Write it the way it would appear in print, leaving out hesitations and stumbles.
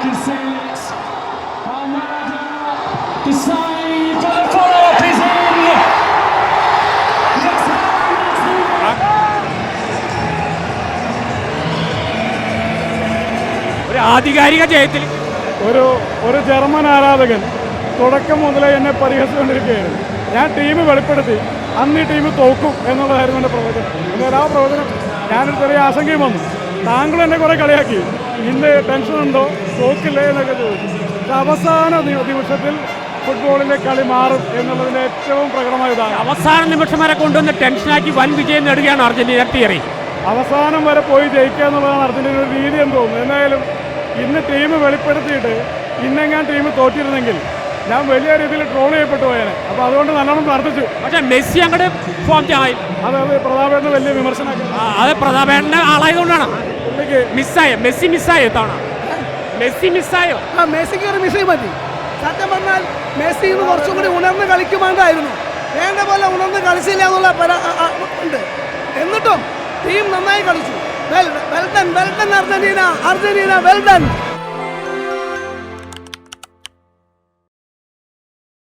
Casillas, Almada, the save, but the follow-up is in. ഒരു ആധികാരിക ജയത്തിൽ ഒരു ജർമ്മൻ ആരാധകൻ തുടക്കം മുതലേ എന്നെ പരിഹസിച്ചുകൊണ്ടിരിക്കുകയായിരുന്നു. ഞാൻ ടീം വെളിപ്പെടുത്തി, അന്ന് ഈ ടീം തോക്കും എന്നുള്ളതായിരുന്നു എൻ്റെ പ്രവചനം. എന്നാൽ ആ പ്രവചനം ഞാനൊരു ചെറിയ ആശങ്കയും വന്നു. താങ്കൾ എന്നെ കുറേ കളിയാക്കി, ഇന്ന് ടെൻഷനുണ്ടോ, തോക്കില്ലേ എന്നൊക്കെ ചോദിച്ചു. അവസാന നിമിഷത്തിൽ ഫുട്ബോളിലെ കളി മാറും എന്നുള്ളതിൻ്റെ ഏറ്റവും പ്രകടമായ ഉദാഹരണം. അവസാന നിമിഷം വരെ കൊണ്ടുവന്ന് ടെൻഷനാക്കി വൻ വിജയം നേടുകയാണ് അർജന്റീന തിയറി. അവസാനം വരെ പോയി ജയിക്കുക എന്നുള്ളതാണ് അർജന്റീന ഒരു രീതി എന്ന് തോന്നുന്നു. എന്തായാലും ഇന്ന് ടീം വെളിപ്പെടുത്തിയിട്ട് ഇന്നെങ്ങാൻ ടീം തോറ്റിരുന്നെങ്കിൽ ഞാൻ വലിയ രീതിയിൽ ട്രോൾ ചെയ്യപ്പെട്ടു പോയേനെ. അപ്പോൾ അതുകൊണ്ട് നല്ലോണം പ്രാർത്ഥിച്ചു. പക്ഷേ മെസ്സി അങ്ങോട്ട് ഫോം ആയി. അതായത് പ്രതാപേട്ടന് വലിയ വിമർശനമൊക്കെ. അത് പ്രതാപേട്ടൻ്റെ ആളായതുകൊണ്ടാണ് മിസ്സായോ. മെസ്സി മിസ്സായോ തവണ? മെസ്സി മിസ്സായോ? മെസ്സിക്ക് ഒരു മിസ് പറ്റി. സത്യം പറഞ്ഞാൽ മെസ്സി ഇന്ന് കുറച്ചും കൂടി ഉണർന്ന് കളിക്കുമാണ്ടായിരുന്നു. വേണ്ട പോലെ ഉണർന്ന് കളിച്ചില്ല എന്നുള്ള ഉണ്ട്. എന്നിട്ടും ടീം നന്നായി കളിച്ചു. Well done Argentina, well done.